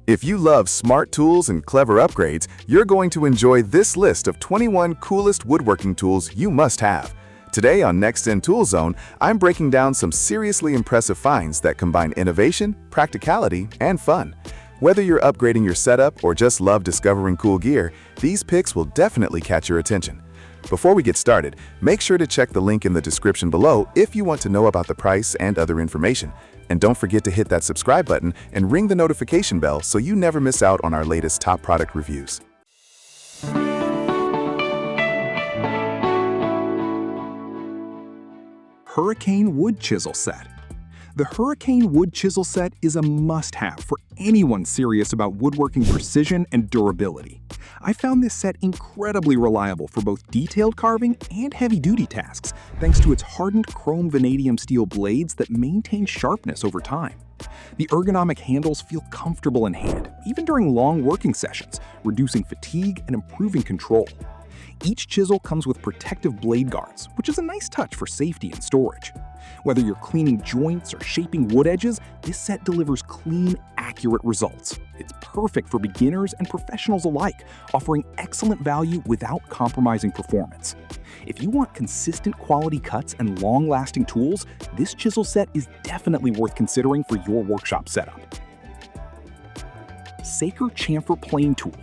If you love smart tools and clever upgrades, you're going to enjoy this list of 21 coolest woodworking tools you must have. Today on Next in Tool Zone, I'm breaking down some seriously impressive finds that combine innovation, practicality, and fun. Whether you're upgrading your setup or just love discovering cool gear, these picks will definitely catch your attention. Before we get started, make sure to check the link in the description below if you want to know about the price and other information. And don't forget to hit that subscribe button and ring the notification bell so you never miss out on our latest top product reviews. Hurricane Wood Chisel Set. The Hurricane Wood Chisel Set is a must-have for anyone serious about woodworking precision and durability. I found this set incredibly reliable for both detailed carving and heavy-duty tasks, thanks to its hardened chrome vanadium steel blades that maintain sharpness over time. The ergonomic handles feel comfortable in hand, even during long working sessions, reducing fatigue and improving control. Each chisel comes with protective blade guards, which is a nice touch for safety and storage. Whether you're cleaning joints or shaping wood edges, this set delivers clean, accurate results. It's perfect for beginners and professionals alike, offering excellent value without compromising performance. If you want consistent quality cuts and long-lasting tools, this chisel set is definitely worth considering for your workshop setup. Saker Chamfer Plane Tool.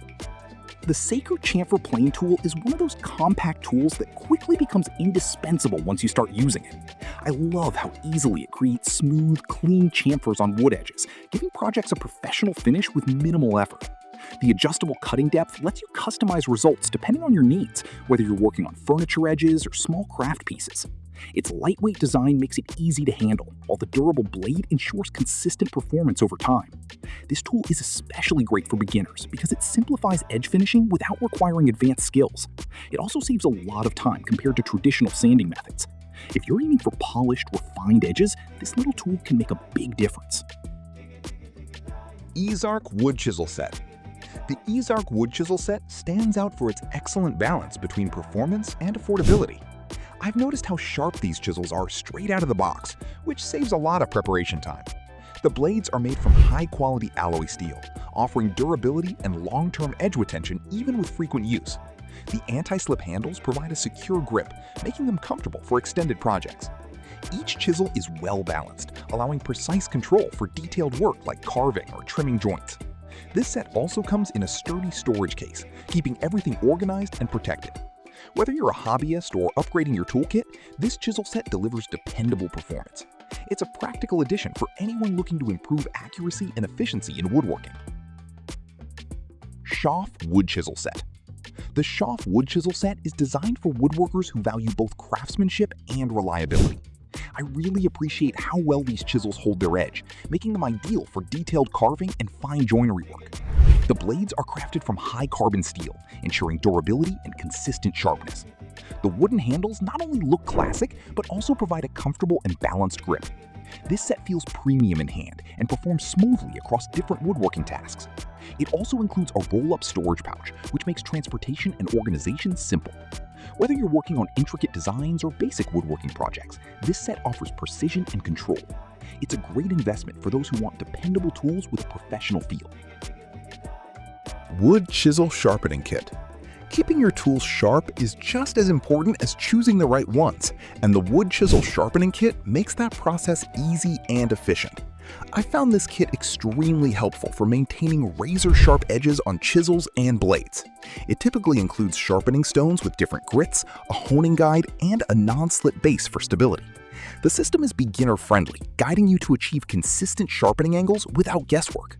The Saker Chamfer Plane Tool is one of those compact tools that quickly becomes indispensable once you start using it. I love how easily it creates smooth, clean chamfers on wood edges, giving projects a professional finish with minimal effort. The adjustable cutting depth lets you customize results depending on your needs, whether you're working on furniture edges or small craft pieces. Its lightweight design makes it easy to handle, while the durable blade ensures consistent performance over time. This tool is especially great for beginners because it simplifies edge finishing without requiring advanced skills. It also saves a lot of time compared to traditional sanding methods. If you're aiming for polished, refined edges, this little tool can make a big difference. Ozark Wood Chisel Set. The Ozark Wood Chisel Set stands out for its excellent balance between performance and affordability. I've noticed how sharp these chisels are straight out of the box, which saves a lot of preparation time. The blades are made from high-quality alloy steel, offering durability and long-term edge retention even with frequent use. The anti-slip handles provide a secure grip, making them comfortable for extended projects. Each chisel is well-balanced, allowing precise control for detailed work like carving or trimming joints. This set also comes in a sturdy storage case, keeping everything organized and protected. Whether you're a hobbyist or upgrading your toolkit, this chisel set delivers dependable performance. It's a practical addition for anyone looking to improve accuracy and efficiency in woodworking. Schaff Wood Chisel Set. The Schaff Wood Chisel Set is designed for woodworkers who value both craftsmanship and reliability. I really appreciate how well these chisels hold their edge, making them ideal for detailed carving and fine joinery work. The blades are crafted from high-carbon steel, ensuring durability and consistent sharpness. The wooden handles not only look classic, but also provide a comfortable and balanced grip. This set feels premium in hand and performs smoothly across different woodworking tasks. It also includes a roll-up storage pouch, which makes transportation and organization simple. Whether you're working on intricate designs or basic woodworking projects, this set offers precision and control. It's a great investment for those who want dependable tools with a professional feel. Wood Chisel Sharpening Kit. Keeping your tools sharp is just as important as choosing the right ones, and the Wood Chisel Sharpening Kit makes that process easy and efficient. I found this kit extremely helpful for maintaining razor-sharp edges on chisels and blades. It typically includes sharpening stones with different grits, a honing guide, and a non-slip base for stability. The system is beginner-friendly, guiding you to achieve consistent sharpening angles without guesswork.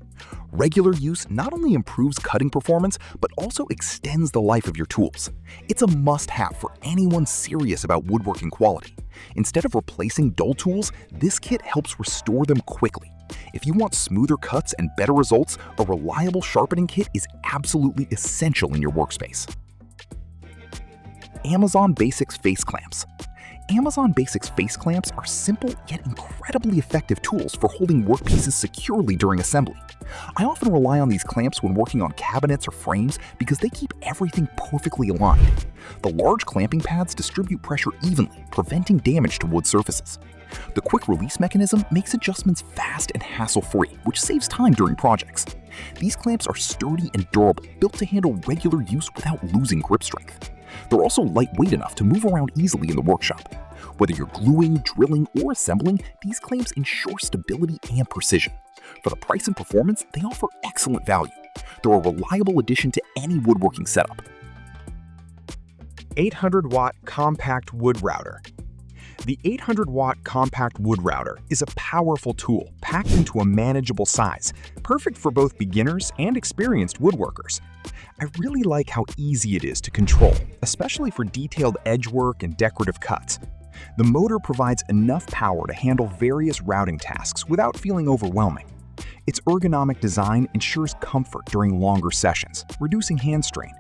Regular use not only improves cutting performance, but also extends the life of your tools. It's a must-have for anyone serious about woodworking quality. Instead of replacing dull tools, this kit helps restore them quickly. If you want smoother cuts and better results, a reliable sharpening kit is absolutely essential in your workspace. Amazon Basics Face Clamps. Amazon Basics face clamps are simple yet incredibly effective tools for holding workpieces securely during assembly. I often rely on these clamps when working on cabinets or frames because they keep everything perfectly aligned. The large clamping pads distribute pressure evenly, preventing damage to wood surfaces. The quick release mechanism makes adjustments fast and hassle-free, which saves time during projects. These clamps are sturdy and durable, built to handle regular use without losing grip strength. They're also lightweight enough to move around easily in the workshop. Whether you're gluing, drilling, or assembling, these clamps ensure stability and precision. For the price and performance, they offer excellent value. They're a reliable addition to any woodworking setup. 800-watt compact wood router. The 800-watt compact wood router is a powerful tool packed into a manageable size, perfect for both beginners and experienced woodworkers. I really like how easy it is to control, especially for detailed edge work and decorative cuts. The motor provides enough power to handle various routing tasks without feeling overwhelming. Its ergonomic design ensures comfort during longer sessions, reducing hand strain.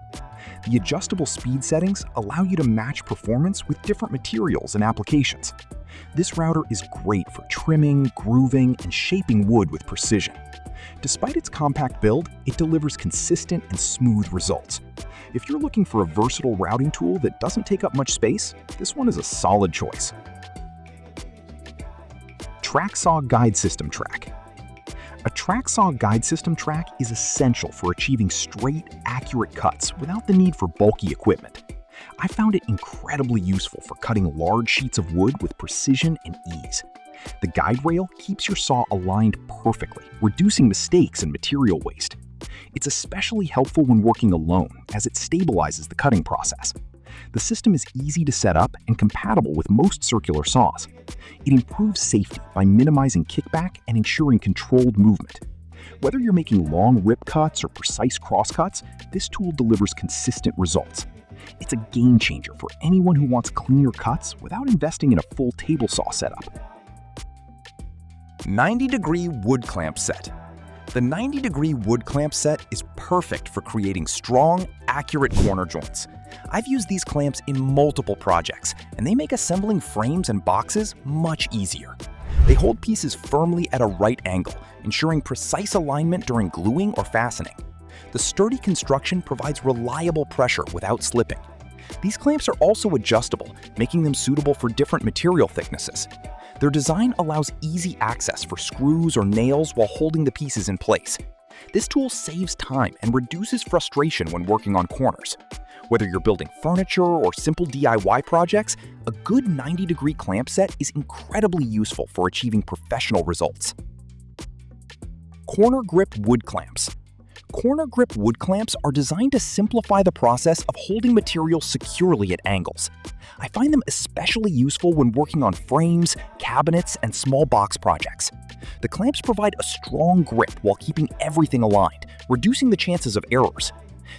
The adjustable speed settings allow you to match performance with different materials and applications. This router is great for trimming, grooving, and shaping wood with precision. Despite its compact build, it delivers consistent and smooth results. If you're looking for a versatile routing tool that doesn't take up much space, this one is a solid choice. Track Saw Guide System Track. A track saw guide system track is essential for achieving straight, accurate cuts without the need for bulky equipment. I found it incredibly useful for cutting large sheets of wood with precision and ease. The guide rail keeps your saw aligned perfectly, reducing mistakes and material waste. It's especially helpful when working alone, as it stabilizes the cutting process. The system is easy to set up and compatible with most circular saws. It improves safety by minimizing kickback and ensuring controlled movement. Whether you're making long rip cuts or precise cross cuts, this tool delivers consistent results. It's a game changer for anyone who wants cleaner cuts without investing in a full table saw setup. 90-degree wood clamp set. The 90-degree wood clamp set is perfect for creating strong, accurate corner joints. I've used these clamps in multiple projects, and they make assembling frames and boxes much easier. They hold pieces firmly at a right angle, ensuring precise alignment during gluing or fastening. The sturdy construction provides reliable pressure without slipping. These clamps are also adjustable, making them suitable for different material thicknesses. Their design allows easy access for screws or nails while holding the pieces in place. This tool saves time and reduces frustration when working on corners. Whether you're building furniture or simple DIY projects, a good 90-degree clamp set is incredibly useful for achieving professional results. Corner grip wood clamps. Corner grip wood clamps are designed to simplify the process of holding materials securely at angles. I find them especially useful when working on frames, cabinets, and small box projects. The clamps provide a strong grip while keeping everything aligned, reducing the chances of errors.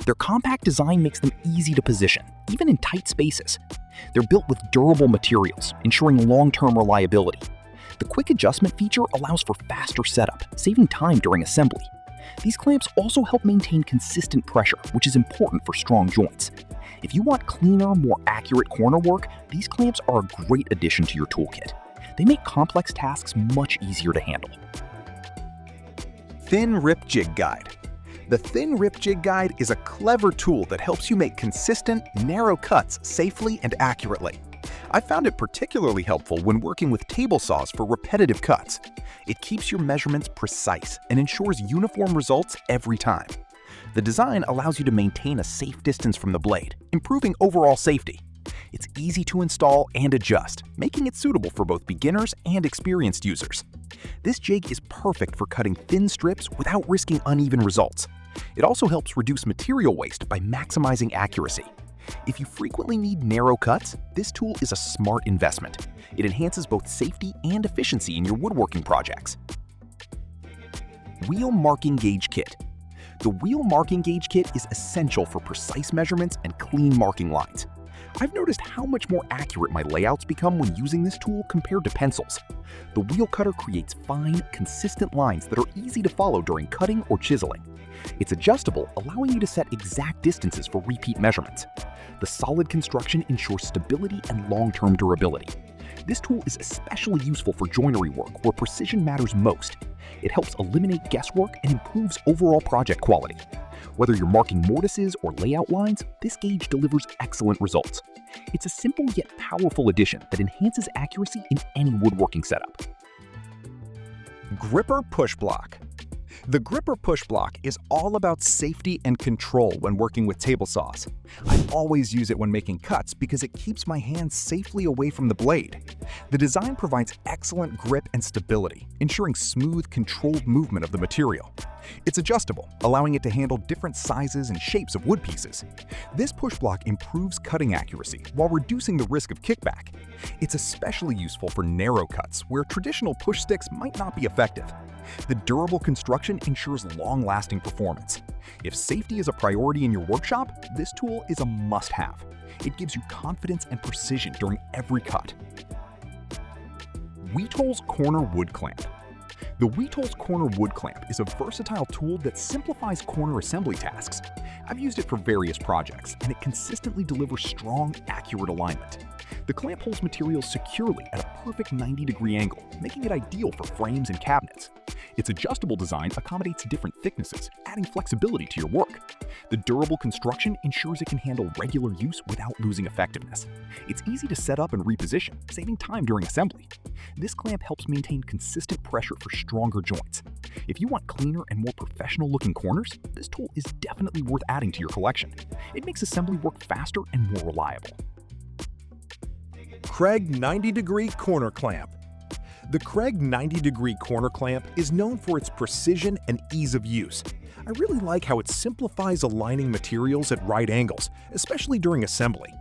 Their compact design makes them easy to position, even in tight spaces. They're built with durable materials, ensuring long-term reliability. The quick adjustment feature allows for faster setup, saving time during assembly. These clamps also help maintain consistent pressure, which is important for strong joints. If you want cleaner, more accurate corner work, these clamps are a great addition to your toolkit. They make complex tasks much easier to handle. Thin Rip Jig Guide. The Thin Rip Jig Guide is a clever tool that helps you make consistent, narrow cuts safely and accurately. I found it particularly helpful when working with table saws for repetitive cuts. It keeps your measurements precise and ensures uniform results every time. The design allows you to maintain a safe distance from the blade, improving overall safety. It's easy to install and adjust, making it suitable for both beginners and experienced users. This jig is perfect for cutting thin strips without risking uneven results. It also helps reduce material waste by maximizing accuracy. If you frequently need narrow cuts, this tool is a smart investment. It enhances both safety and efficiency in your woodworking projects. Wheel Marking Gauge Kit. The Wheel Marking Gauge Kit is essential for precise measurements and clean marking lines. I've noticed how much more accurate my layouts become when using this tool compared to pencils. The wheel cutter creates fine, consistent lines that are easy to follow during cutting or chiseling. It's adjustable, allowing you to set exact distances for repeat measurements. The solid construction ensures stability and long-term durability. This tool is especially useful for joinery work where precision matters most. It helps eliminate guesswork and improves overall project quality. Whether you're marking mortises or layout lines, this gauge delivers excellent results. It's a simple yet powerful addition that enhances accuracy in any woodworking setup. Gripper Push Block. The gripper push block is all about safety and control when working with table saws. I always use it when making cuts because it keeps my hands safely away from the blade. The design provides excellent grip and stability, ensuring smooth, controlled movement of the material. It's adjustable, allowing it to handle different sizes and shapes of wood pieces. This push block improves cutting accuracy while reducing the risk of kickback. It's especially useful for narrow cuts where traditional push sticks might not be effective. The durable construction ensures long-lasting performance. If safety is a priority in your workshop, this tool is a must-have. It gives you confidence and precision during every cut. Wheathole's Corner Wood Clamp. The Wheathole's Corner Wood Clamp is a versatile tool that simplifies corner assembly tasks. I've used it for various projects, and it consistently delivers strong, accurate alignment. The clamp holds materials securely at a perfect 90-degree angle, making it ideal for frames and cabinets. Its adjustable design accommodates different thicknesses, adding flexibility to your work. The durable construction ensures it can handle regular use without losing effectiveness. It's easy to set up and reposition, saving time during assembly. This clamp helps maintain consistent pressure for stronger joints. If you want cleaner and more professional-looking corners, this tool is definitely worth adding to your collection. It makes assembly work faster and more reliable. Craig 90-degree corner clamp. The Craig 90-degree corner clamp is known for its precision and ease of use. I really like how it simplifies aligning materials at right angles, especially during assembly.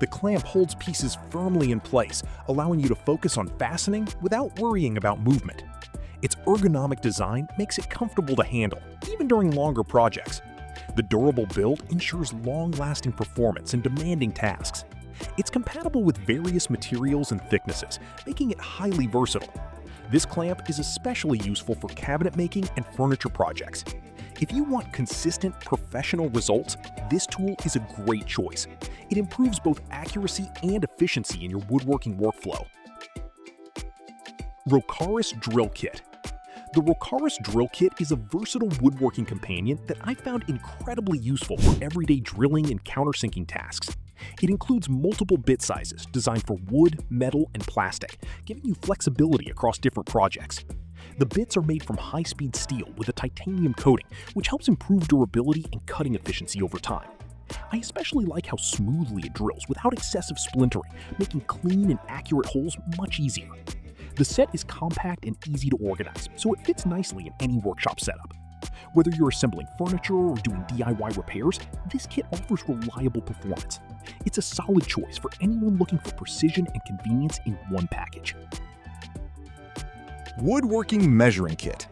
The clamp holds pieces firmly in place, allowing you to focus on fastening without worrying about movement. Its ergonomic design makes it comfortable to handle, even during longer projects. The durable build ensures long-lasting performance in demanding tasks. It's compatible with various materials and thicknesses, making it highly versatile. This clamp is especially useful for cabinet making and furniture projects. If you want consistent, professional results, this tool is a great choice. It improves both accuracy and efficiency in your woodworking workflow. Rocaris Drill Kit. The Rocaris Drill Kit is a versatile woodworking companion that I found incredibly useful for everyday drilling and countersinking tasks. It includes multiple bit sizes designed for wood, metal, and plastic, giving you flexibility across different projects. The bits are made from high-speed steel with a titanium coating, which helps improve durability and cutting efficiency over time. I especially like how smoothly it drills without excessive splintering, making clean and accurate holes much easier. The set is compact and easy to organize, so it fits nicely in any workshop setup. Whether you're assembling furniture or doing DIY repairs, this kit offers reliable performance. It's a solid choice for anyone looking for precision and convenience in one package. Woodworking Measuring Kit.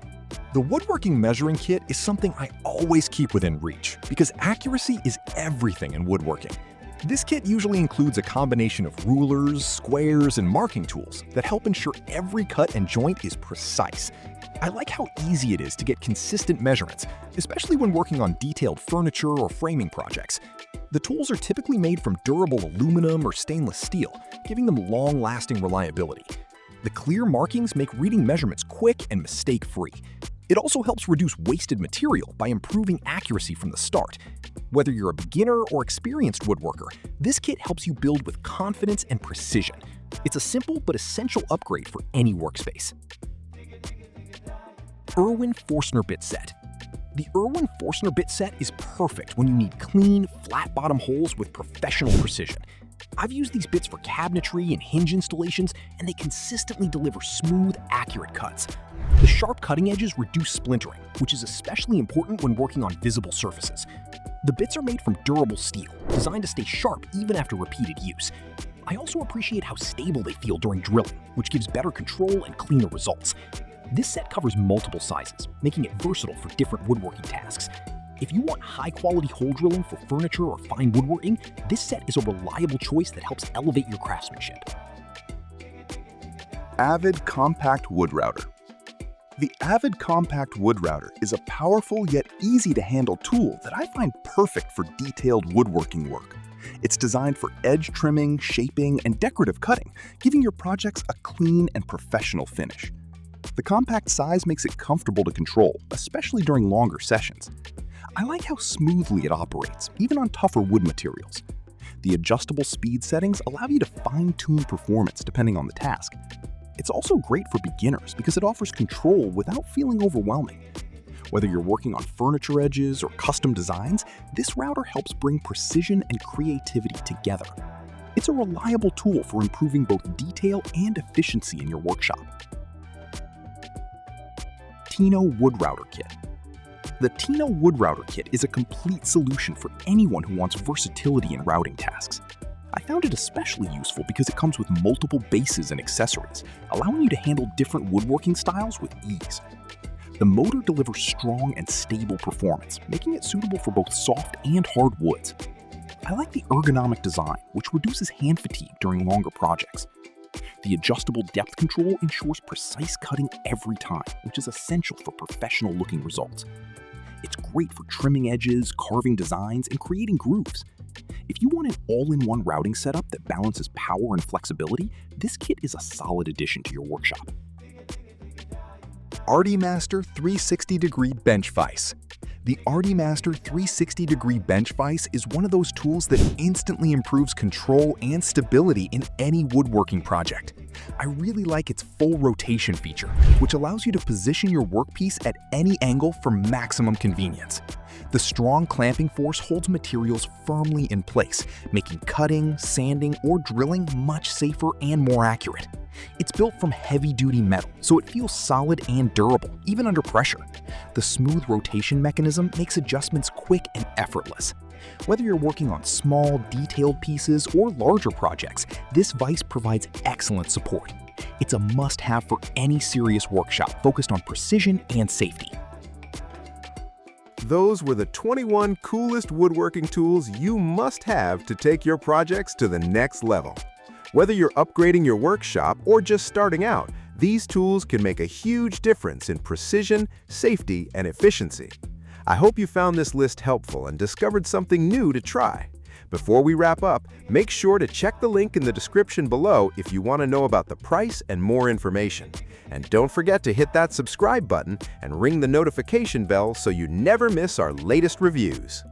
The Woodworking Measuring Kit is something I always keep within reach because accuracy is everything in woodworking. This kit usually includes a combination of rulers, squares, and marking tools that help ensure every cut and joint is precise. I like how easy it is to get consistent measurements, especially when working on detailed furniture or framing projects. The tools are typically made from durable aluminum or stainless steel, giving them long-lasting reliability. The clear markings make reading measurements quick and mistake-free. It also helps reduce wasted material by improving accuracy from the start. Whether you're a beginner or experienced woodworker, this kit helps you build with confidence and precision. It's a simple but essential upgrade for any workspace. Irwin Forstner Bit Set. The Irwin Forstner Bit Set is perfect when you need clean, flat-bottom holes with professional precision. I've used these bits for cabinetry and hinge installations, and they consistently deliver smooth, accurate cuts. The sharp cutting edges reduce splintering, which is especially important when working on visible surfaces. The bits are made from durable steel, designed to stay sharp even after repeated use. I also appreciate how stable they feel during drilling, which gives better control and cleaner results. This set covers multiple sizes, making it versatile for different woodworking tasks. If you want high-quality hole drilling for furniture or fine woodworking, this set is a reliable choice that helps elevate your craftsmanship. Avid Compact Wood Router. The Avid Compact Wood Router is a powerful yet easy-to-handle tool that I find perfect for detailed woodworking work. It's designed for edge trimming, shaping, and decorative cutting, giving your projects a clean and professional finish. The compact size makes it comfortable to control, especially during longer sessions. I like how smoothly it operates, even on tougher wood materials. The adjustable speed settings allow you to fine-tune performance depending on the task. It's also great for beginners because it offers control without feeling overwhelming. Whether you're working on furniture edges or custom designs, this router helps bring precision and creativity together. It's a reliable tool for improving both detail and efficiency in your workshop. Tino Wood Router Kit. The Tino Wood Router Kit is a complete solution for anyone who wants versatility in routing tasks. I found it especially useful because it comes with multiple bases and accessories, allowing you to handle different woodworking styles with ease. The motor delivers strong and stable performance, making it suitable for both soft and hard woods. I like the ergonomic design, which reduces hand fatigue during longer projects. The adjustable depth control ensures precise cutting every time, which is essential for professional-looking results. It's great for trimming edges, carving designs, and creating grooves. If you want an all-in-one routing setup that balances power and flexibility, this kit is a solid addition to your workshop. ArtiMaster 360-degree bench vise. The ArtiMaster 360-degree bench vise is one of those tools that instantly improves control and stability in any woodworking project. I really like its full rotation feature, which allows you to position your workpiece at any angle for maximum convenience. The strong clamping force holds materials firmly in place, making cutting, sanding, or drilling much safer and more accurate. It's built from heavy-duty metal, so it feels solid and durable, even under pressure. The smooth rotation mechanism makes adjustments quick and effortless. Whether you're working on small, detailed pieces or larger projects, this vise provides excellent support. It's a must-have for any serious workshop focused on precision and safety. Those were the 21 coolest woodworking tools you must have to take your projects to the next level. Whether you're upgrading your workshop or just starting out, these tools can make a huge difference in precision, safety, and efficiency. I hope you found this list helpful and discovered something new to try. Before we wrap up, make sure to check the link in the description below if you want to know about the price and more information. And don't forget to hit that subscribe button and ring the notification bell so you never miss our latest reviews.